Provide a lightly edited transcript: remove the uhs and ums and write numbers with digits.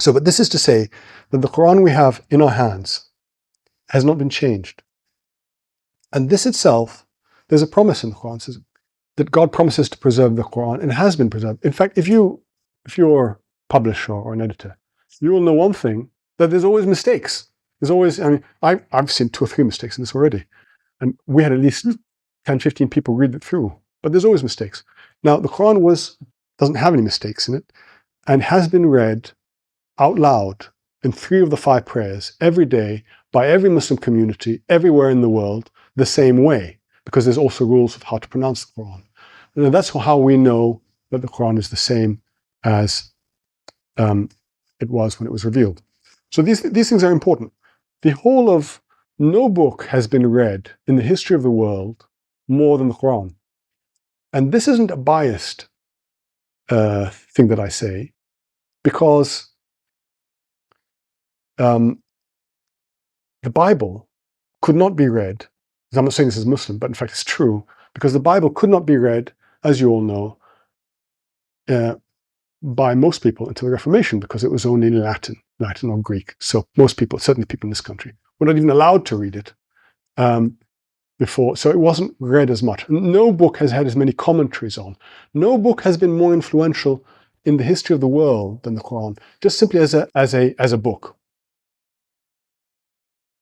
So, but this is to say that the Qur'an we have in our hands has not been changed. And this itself, there's a promise in the Qur'an says that God promises to preserve the Qur'an, and it has been preserved. In fact, if you're a publisher or an editor, you will know one thing, that there's always mistakes. There's always, I mean, I've seen 2 or 3 mistakes in this already. And we had at least 10, 15 people read it through, but there's always mistakes. Now, the Qur'an doesn't have any mistakes in it, and has been read out loud in 3 of the 5 prayers every day by every Muslim community everywhere in the world the same way, because there's also rules of how to pronounce the Qur'an. And that's how we know that the Qur'an is the same as it was when it was revealed. So these things are important. The whole of no book has been read in the history of the world more than the Qur'an. And this isn't a biased thing that I say, because the Bible could not be read, I'm not saying this as Muslim, but in fact it's true, because the Bible could not be read, as you all know, by most people until the Reformation, because it was only in Latin or Greek. So most people, certainly people in this country, were not even allowed to read it before. So it wasn't read as much. No book has had as many commentaries on. No book has been more influential in the history of the world than the Qur'an, just simply as a book.